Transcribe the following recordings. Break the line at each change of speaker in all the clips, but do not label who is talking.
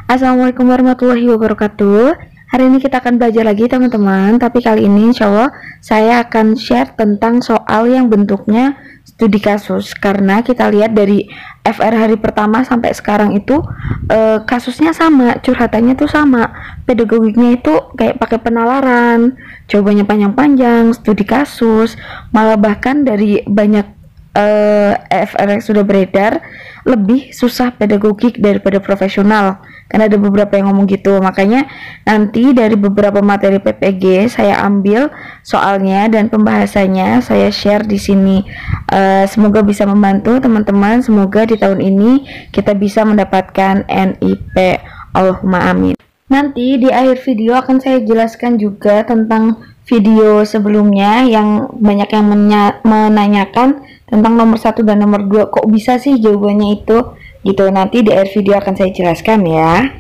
Assalamualaikum warahmatullahi wabarakatuh. Hari ini kita akan belajar lagi teman-teman. Tapi kali ini insya Allah saya akan share tentang soal yang bentuknya studi kasus. Karena kita lihat dari FR hari pertama sampai sekarang itu kasusnya sama, curhatannya tuh sama, pedagogiknya itu kayak pakai penalaran, jawabannya panjang-panjang, studi kasus, malah bahkan dari banyak FR yang sudah beredar lebih susah pedagogik daripada profesional. Karena ada beberapa yang ngomong gitu. Makanya nanti dari beberapa materi PPG saya ambil soalnya dan pembahasannya saya share di sini. Semoga bisa membantu teman-teman. Semoga di tahun ini kita bisa mendapatkan NIP. Allahumma amin. Nanti di akhir video akan saya jelaskan juga tentang video sebelumnya yang banyak yang menanyakan tentang nomor 1 dan nomor 2, kok bisa sih jawabannya itu gitu. Nanti di akhir video akan saya jelaskan ya.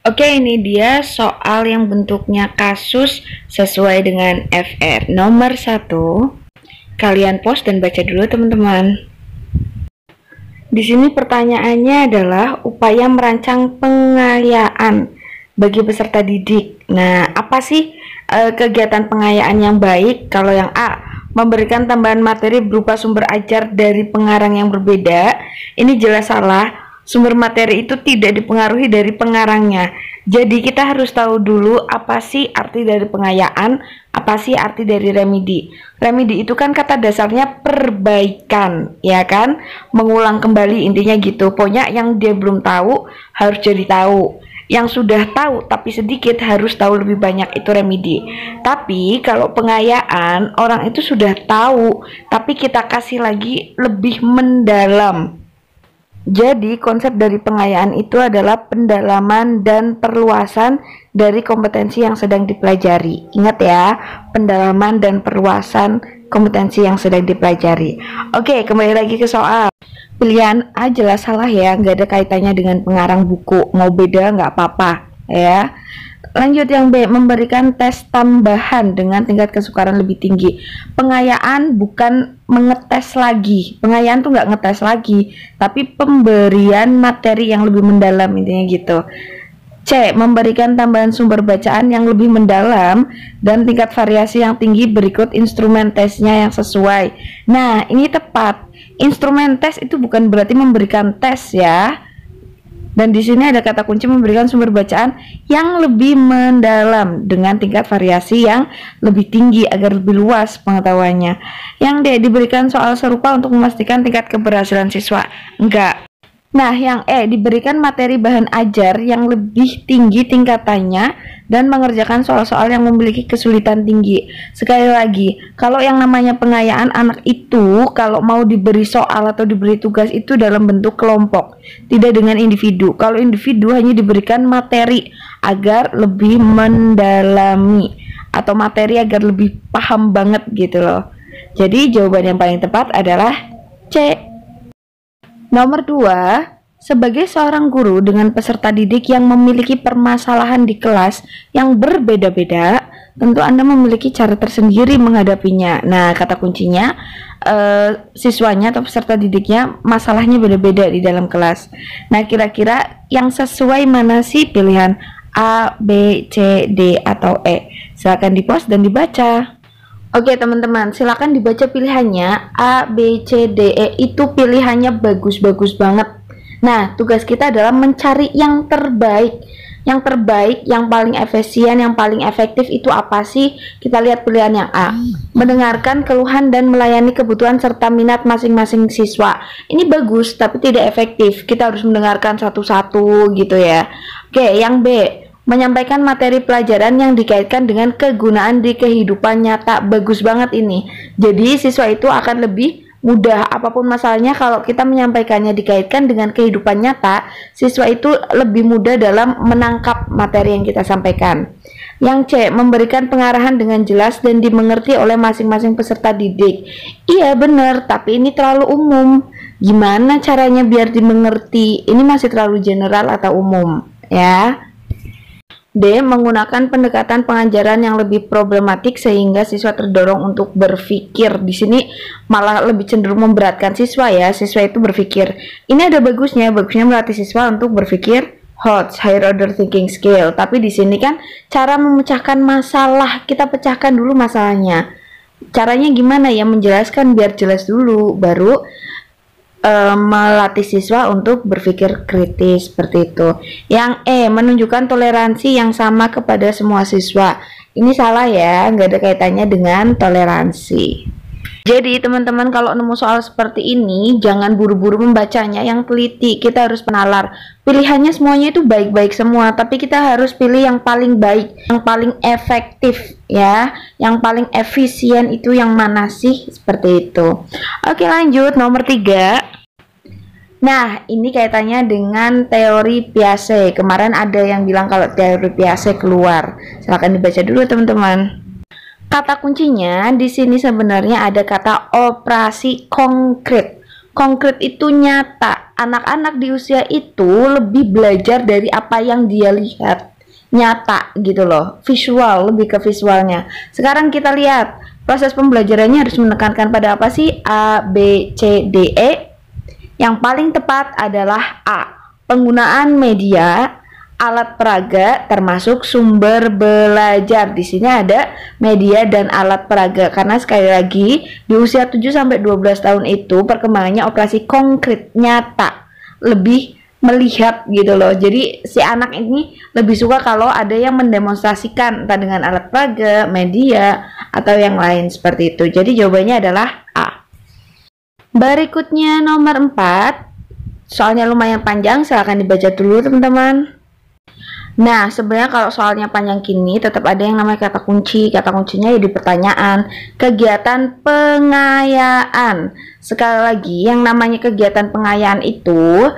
Oke, ini dia soal yang bentuknya kasus sesuai dengan FR nomor 1. Kalian pause dan baca dulu teman-teman. Di sini pertanyaannya adalah upaya merancang pengayaan bagi peserta didik. Nah, apa sih kegiatan pengayaan yang baik? Kalau yang A, memberikan tambahan materi berupa sumber ajar dari pengarang yang berbeda. Ini jelas salah. Sumber materi itu tidak dipengaruhi dari pengarangnya. Jadi kita harus tahu dulu apa sih arti dari pengayaan, apa sih arti dari remedi. Remedi itu kan kata dasarnya perbaikan, ya kan? Mengulang kembali, intinya gitu. Pokoknya yang dia belum tahu harus jadi tahu. Yang sudah tahu tapi sedikit harus tahu lebih banyak, itu remedi. Tapi kalau pengayaan, orang itu sudah tahu tapi kita kasih lagi lebih mendalam. Jadi konsep dari pengayaan itu adalah pendalaman dan perluasan dari kompetensi yang sedang dipelajari. Ingat ya, pendalaman dan perluasan kompetensi yang sedang dipelajari. Oke, kembali lagi ke soal. Pilihan A jelas salah ya, nggak ada kaitannya dengan pengarang buku. Mau beda nggak apa-apa ya. Lanjut yang B, memberikan tes tambahan dengan tingkat kesukaran lebih tinggi. Pengayaan bukan mengetes lagi. Pengayaan tuh nggak ngetes lagi, tapi pemberian materi yang lebih mendalam, intinya gitu. C, memberikan tambahan sumber bacaan yang lebih mendalam dan tingkat variasi yang tinggi berikut instrumen tesnya yang sesuai. Nah, ini tepat. Instrumen tes itu bukan berarti memberikan tes ya. Dan di sini ada kata kunci memberikan sumber bacaan yang lebih mendalam dengan tingkat variasi yang lebih tinggi agar lebih luas pengetahuannya. Yang D, diberikan soal serupa untuk memastikan tingkat keberhasilan siswa. Enggak. Nah, yang E, diberikan materi bahan ajar yang lebih tinggi tingkatannya dan mengerjakan soal-soal yang memiliki kesulitan tinggi. Sekali lagi, kalau yang namanya pengayaan, anak itu kalau mau diberi soal atau diberi tugas itu dalam bentuk kelompok, tidak dengan individu. Kalau individu hanya diberikan materi agar lebih mendalami atau materi agar lebih paham banget gitu loh. Jadi jawaban yang paling tepat adalah C. Nomor 2, sebagai seorang guru dengan peserta didik yang memiliki permasalahan di kelas yang berbeda-beda, tentu Anda memiliki cara tersendiri menghadapinya. Nah, kata kuncinya siswanya atau peserta didiknya masalahnya beda-beda di dalam kelas. Nah, kira-kira yang sesuai mana sih pilihan A, B, C, D, atau E? Silakan di-pause dan dibaca. Oke teman-teman, silakan dibaca pilihannya. A, B, C, D, E itu pilihannya bagus-bagus banget. Nah, tugas kita adalah mencari yang terbaik. Yang terbaik, yang paling efisien, yang paling efektif itu apa sih? Kita lihat pilihan yang A. Mendengarkan keluhan dan melayani kebutuhan serta minat masing-masing siswa. Ini bagus, tapi tidak efektif. Kita harus mendengarkan satu-satu gitu ya. Oke, yang B. Menyampaikan materi pelajaran yang dikaitkan dengan kegunaan di kehidupan nyata. Bagus banget ini. Jadi siswa itu akan lebih mudah apapun masalahnya kalau kita menyampaikannya dikaitkan dengan kehidupan nyata, siswa itu lebih mudah dalam menangkap materi yang kita sampaikan. Yang C, memberikan pengarahan dengan jelas dan dimengerti oleh masing-masing peserta didik. Iya benar, tapi ini terlalu umum. Gimana caranya biar dimengerti? Ini masih terlalu general atau umum ya. D, menggunakan pendekatan pengajaran yang lebih problematik sehingga siswa terdorong untuk berpikir. Di sini malah lebih cenderung memberatkan siswa ya. Siswa itu berpikir. Ini ada bagusnya melatih siswa untuk berpikir HOTS, Higher Order Thinking Skill. Tapi di sini kan cara memecahkan masalah, kita pecahkan dulu masalahnya. Caranya gimana ya, menjelaskan biar jelas dulu, baru melatih siswa untuk berpikir kritis seperti itu. Yang E, menunjukkan toleransi yang sama kepada semua siswa. Ini salah ya, nggak ada kaitannya dengan toleransi. Jadi teman-teman kalau nemu soal seperti ini jangan buru-buru membacanya, yang teliti. Kita harus penalar. Pilihannya semuanya itu baik-baik semua, tapi kita harus pilih yang paling baik, yang paling efektif ya, yang paling efisien itu yang mana sih, seperti itu. Oke, lanjut nomor 3. Nah, ini kaitannya dengan teori Piaget. Kemarin ada yang bilang kalau teori Piaget keluar. Silahkan dibaca dulu teman-teman. Kata kuncinya di sini sebenarnya ada kata operasi konkret. Konkret itu nyata. Anak-anak di usia itu lebih belajar dari apa yang dia lihat. Nyata gitu loh. Visual, lebih ke visualnya. Sekarang kita lihat. Proses pembelajarannya harus menekankan pada apa sih? A, B, C, D, E. Yang paling tepat adalah A. Penggunaan media, alat peraga termasuk sumber belajar. Di sini ada media dan alat peraga karena sekali lagi di usia 7 sampai 12 tahun itu perkembangannya operasi konkret, nyata, lebih melihat gitu loh. Jadi si anak ini lebih suka kalau ada yang mendemonstrasikan entah dengan alat peraga, media atau yang lain seperti itu. Jadi jawabannya adalah A. Berikutnya nomor 4. Soalnya lumayan panjang, silahkan dibaca dulu teman-teman. Nah, sebenarnya kalau soalnya panjang gini tetap ada yang namanya kata kunci. Kata kuncinya ya di pertanyaan. Kegiatan pengayaan. Sekali lagi, yang namanya kegiatan pengayaan itu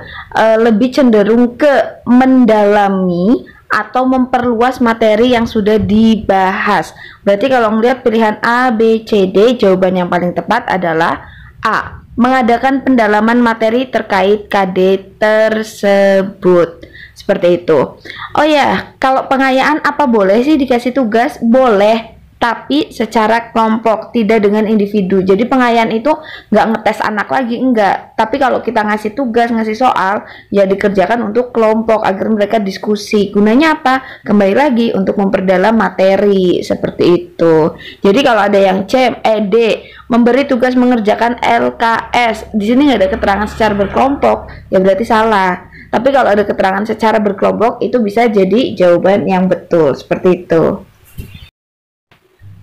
lebih cenderung ke mendalami atau memperluas materi yang sudah dibahas. Berarti kalau melihat pilihan A, B, C, D, jawaban yang paling tepat adalah A. Mengadakan pendalaman materi terkait KD tersebut. Seperti itu. Oh ya, kalau pengayaan apa boleh sih dikasih tugas? Boleh, tapi secara kelompok, tidak dengan individu. Jadi pengayaan itu nggak ngetes anak lagi, enggak. Tapi kalau kita ngasih tugas, ngasih soal, ya dikerjakan untuk kelompok agar mereka diskusi. Gunanya apa? Kembali lagi untuk memperdalam materi, seperti itu. Jadi kalau ada yang C, E, D, memberi tugas mengerjakan LKS, di sini nggak ada keterangan secara berkelompok, ya berarti salah. Tapi kalau ada keterangan secara berkelompok itu bisa jadi jawaban yang betul, seperti itu.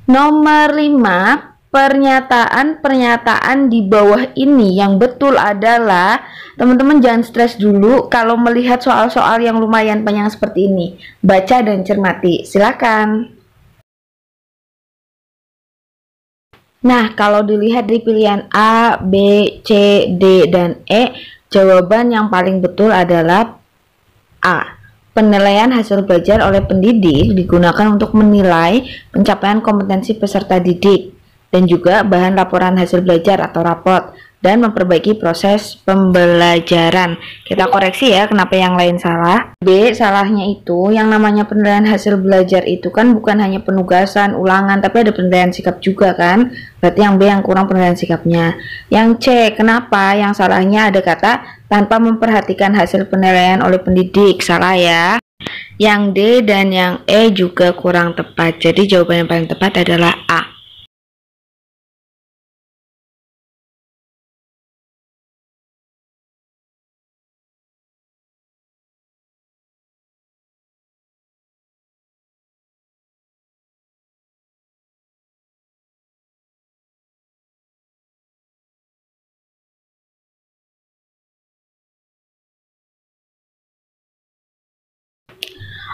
Nomor 5, pernyataan-pernyataan di bawah ini yang betul adalah, teman-teman jangan stres dulu kalau melihat soal-soal yang lumayan panjang seperti ini. Baca dan cermati, silakan. Nah, kalau dilihat di pilihan A, B, C, D, dan E, jawaban yang paling betul adalah A. Penilaian hasil belajar oleh pendidik digunakan untuk menilai pencapaian kompetensi peserta didik dan juga bahan laporan hasil belajar atau rapot dan memperbaiki proses pembelajaran. Kita koreksi ya kenapa yang lain salah. B, salahnya itu yang namanya penilaian hasil belajar itu kan bukan hanya penugasan, ulangan, tapi ada penilaian sikap juga kan. Berarti yang B yang kurang penilaian sikapnya. Yang C, kenapa yang salahnya ada kata tanpa memperhatikan hasil penilaian oleh pendidik, salah ya. Yang D dan yang E juga kurang tepat. Jadi jawaban yang paling tepat adalah A.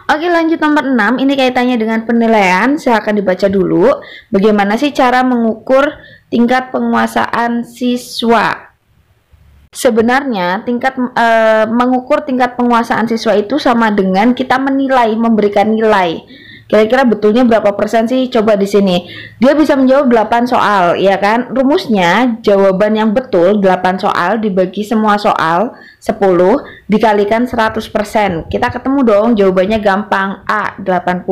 Oke, lanjut nomor 6. Ini kaitannya dengan penilaian. Silahkan dibaca dulu. Bagaimana sih cara mengukur tingkat penguasaan siswa? Sebenarnya mengukur tingkat penguasaan siswa itu sama dengan kita menilai, memberikan nilai. Kira-kira betulnya berapa persen sih? Coba di sini. Dia bisa menjawab 8 soal, ya kan? Rumusnya jawaban yang betul 8 soal dibagi semua soal 10 dikalikan 100%. Kita ketemu dong jawabannya gampang, A 80.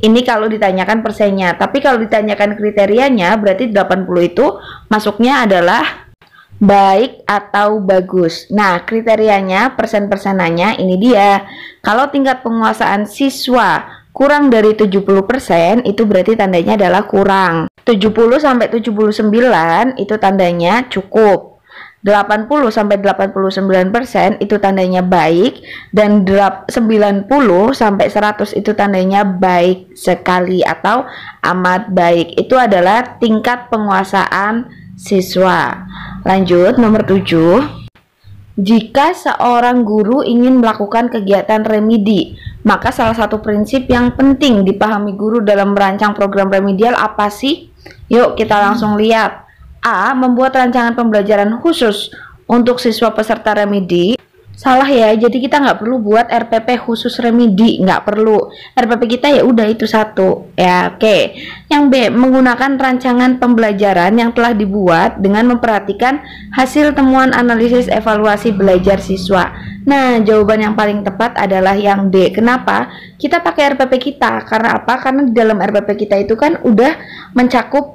Ini kalau ditanyakan persennya. Tapi kalau ditanyakan kriterianya berarti 80 itu masuknya adalah baik atau bagus. Nah, kriterianya, persen-persenannya ini dia. Kalau tingkat penguasaan siswa kurang dari 70%, itu berarti tandanya adalah kurang. 70 sampai 79 itu tandanya cukup. 80 sampai 89% itu tandanya baik, dan 90 sampai 100 itu tandanya baik sekali atau amat baik. Itu adalah tingkat penguasaan siswa. Lanjut, nomor 7. Jika seorang guru ingin melakukan kegiatan remedi, maka salah satu prinsip yang penting dipahami guru dalam merancang program remedial apa sih? Yuk kita langsung lihat. A. Membuat rancangan pembelajaran khusus untuk siswa peserta remedi. Salah ya, jadi kita nggak perlu buat RPP khusus remedi, nggak perlu. RPP kita ya udah itu satu. Ya, oke. Yang B, menggunakan rancangan pembelajaran yang telah dibuat dengan memperhatikan hasil temuan analisis evaluasi belajar siswa. Nah, jawaban yang paling tepat adalah yang D. Kenapa? Kita pakai RPP kita. Karena apa? Karena di dalam RPP kita itu kan udah mencakup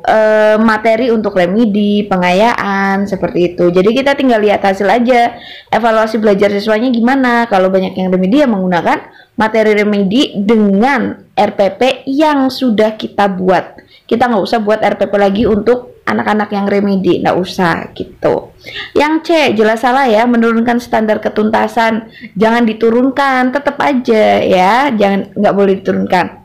materi untuk remedi, pengayaan, seperti itu. Jadi kita tinggal lihat hasil aja. Evaluasi belajar siswanya gimana. Kalau banyak yang remedi ya menggunakan materi remedi dengan RPP yang sudah kita buat. Kita nggak usah buat RPP lagi untuk anak-anak yang remedi, nggak usah gitu. Yang C, jelas salah ya, menurunkan standar ketuntasan. Jangan diturunkan, tetap aja ya, nggak boleh diturunkan.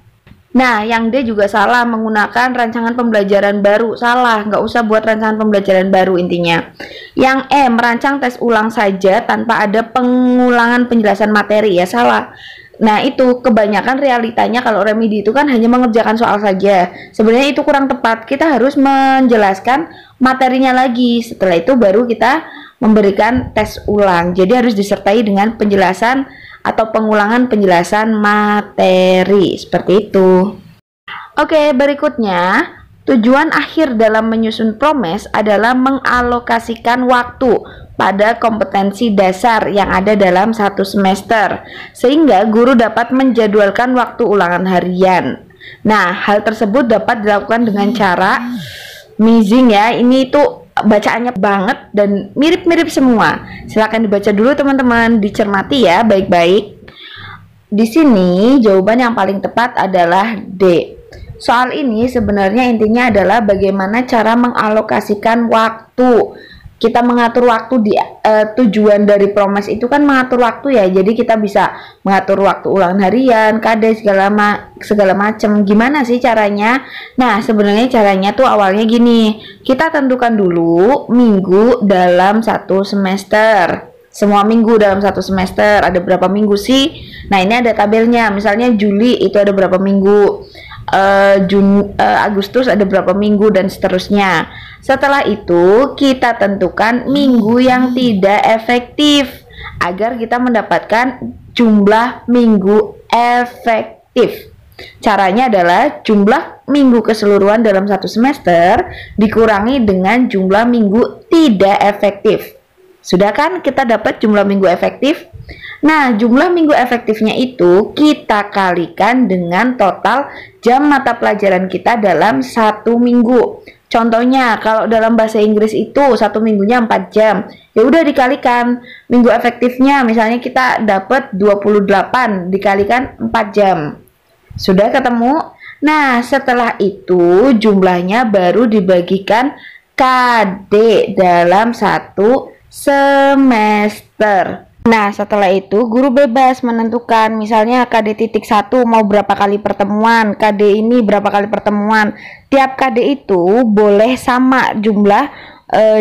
Nah, yang D juga salah, menggunakan rancangan pembelajaran baru. Salah, nggak usah buat rancangan pembelajaran baru intinya. Yang E, merancang tes ulang saja tanpa ada pengulangan penjelasan materi. Ya salah. Nah, itu kebanyakan realitanya kalau remedi itu kan hanya mengerjakan soal saja. Sebenarnya itu kurang tepat. Kita harus menjelaskan materinya lagi. Setelah itu baru kita memberikan tes ulang. Jadi harus disertai dengan penjelasan atau pengulangan penjelasan materi. Seperti itu. Oke, berikutnya. Tujuan akhir dalam menyusun promes adalah mengalokasikan waktu pada kompetensi dasar yang ada dalam satu semester, sehingga guru dapat menjadwalkan waktu ulangan harian. Nah, hal tersebut dapat dilakukan dengan cara amazing ya. Ini tuh bacaannya banget dan mirip-mirip semua. Silahkan dibaca dulu teman-teman, dicermati ya baik-baik. Di sini jawaban yang paling tepat adalah D. Soal ini sebenarnya intinya adalah bagaimana cara mengalokasikan waktu. Kita mengatur waktu di tujuan dari promes itu kan mengatur waktu ya. Jadi kita bisa mengatur waktu ulangan harian, KD segala macam. Gimana sih caranya? Nah, sebenarnya caranya tuh awalnya gini. Kita tentukan dulu minggu dalam satu semester. Semua minggu dalam satu semester ada berapa minggu sih? Nah, ini ada tabelnya. Misalnya Juli itu ada berapa minggu? Agustus ada berapa minggu dan seterusnya. Setelah itu kita tentukan minggu yang tidak efektif agar kita mendapatkan jumlah minggu efektif. Caranya adalah jumlah minggu keseluruhan dalam satu semester dikurangi dengan jumlah minggu tidak efektif. Sudah kan kita dapat jumlah minggu efektif? Nah, jumlah minggu efektifnya itu kita kalikan dengan total jam mata pelajaran kita dalam satu minggu. Contohnya, kalau dalam bahasa Inggris itu satu minggunya 4 jam. Ya udah dikalikan minggu efektifnya, misalnya kita dapat 28 dikalikan 4 jam. Sudah ketemu? Nah, setelah itu jumlahnya baru dibagikan KD dalam satu semester. Nah, setelah itu guru bebas menentukan misalnya KD titik 1 mau berapa kali pertemuan, KD ini berapa kali pertemuan. Tiap KD itu boleh sama jumlah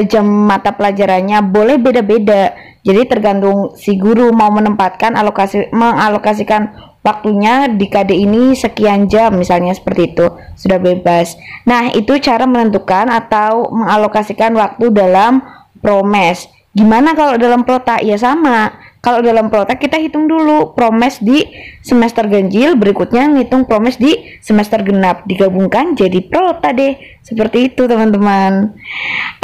jam mata pelajarannya, boleh beda-beda. Jadi tergantung si guru mau mengalokasikan waktunya di KD ini sekian jam misalnya seperti itu. Sudah bebas. Nah, itu cara menentukan atau mengalokasikan waktu dalam promes. Gimana kalau dalam prota? Ya sama. Kalau dalam prota kita hitung dulu promes di semester ganjil, berikutnya ngitung promes di semester genap, digabungkan jadi prota deh. Seperti itu teman-teman.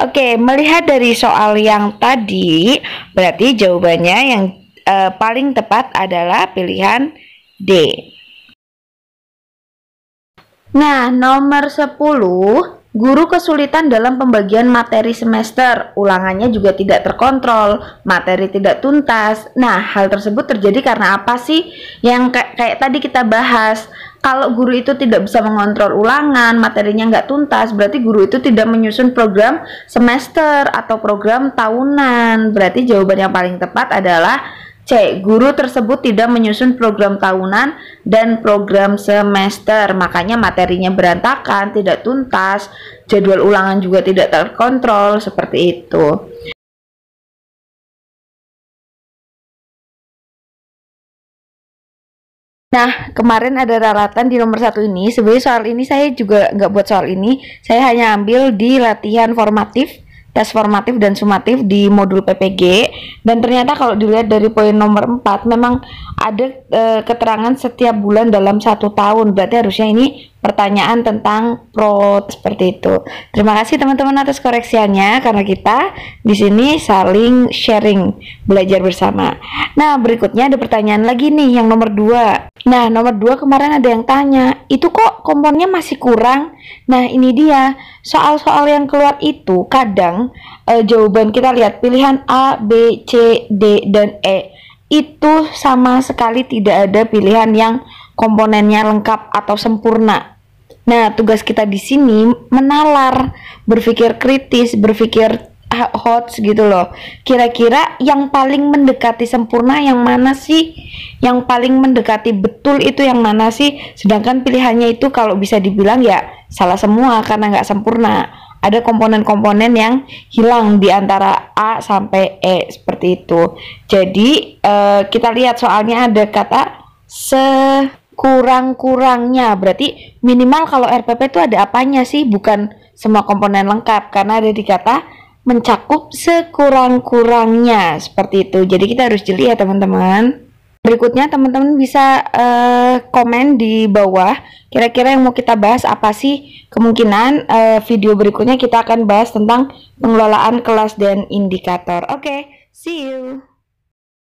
Oke, melihat dari soal yang tadi, berarti jawabannya yang paling tepat adalah pilihan D. Nah, nomor 10, Guru kesulitan dalam pembagian materi semester, ulangannya juga tidak terkontrol, materi tidak tuntas. Nah, hal tersebut terjadi karena apa sih? Yang kayak tadi kita bahas, kalau guru itu tidak bisa mengontrol ulangan, materinya nggak tuntas, berarti guru itu tidak menyusun program semester atau program tahunan. Berarti jawaban yang paling tepat adalah C. Guru tersebut tidak menyusun program tahunan dan program semester, makanya materinya berantakan, tidak tuntas, jadwal ulangan juga tidak terkontrol, seperti itu. Nah, kemarin ada raratan di nomor 1 ini. Sebenarnya soal ini saya juga nggak buat soal ini, saya hanya ambil di latihan formatif, tes formatif dan sumatif di modul PPG. Dan ternyata kalau dilihat dari poin nomor 4 memang ada keterangan setiap bulan dalam 1 tahun, berarti harusnya ini pertanyaan tentang seperti itu. Terima kasih teman-teman atas koreksiannya, karena kita di sini saling sharing, belajar bersama. Nah, berikutnya ada pertanyaan lagi nih yang nomor 2. Nah, nomor 2 kemarin ada yang tanya, itu kok komponnya masih kurang? Nah, ini dia, soal-soal yang keluar itu kadang jawaban kita lihat pilihan A, B, C, D, dan E itu sama sekali tidak ada pilihan yang komponennya lengkap atau sempurna. Nah, tugas kita di sini menalar, berpikir kritis, berpikir hot gitu loh. Kira-kira yang paling mendekati sempurna yang mana sih? Yang paling mendekati betul itu yang mana sih? Sedangkan pilihannya itu kalau bisa dibilang ya salah semua karena nggak sempurna. Ada komponen-komponen yang hilang di antara A sampai E, seperti itu. Jadi kita lihat soalnya ada kata sekurang-kurangnya, berarti minimal kalau RPP itu ada apanya sih, bukan semua komponen lengkap, karena ada di kata mencakup sekurang-kurangnya, seperti itu. Jadi kita harus jeli ya teman-teman. Berikutnya teman-teman bisa komen di bawah kira-kira yang mau kita bahas apa sih. Kemungkinan video berikutnya kita akan bahas tentang pengelolaan kelas dan indikator. Oke, see you.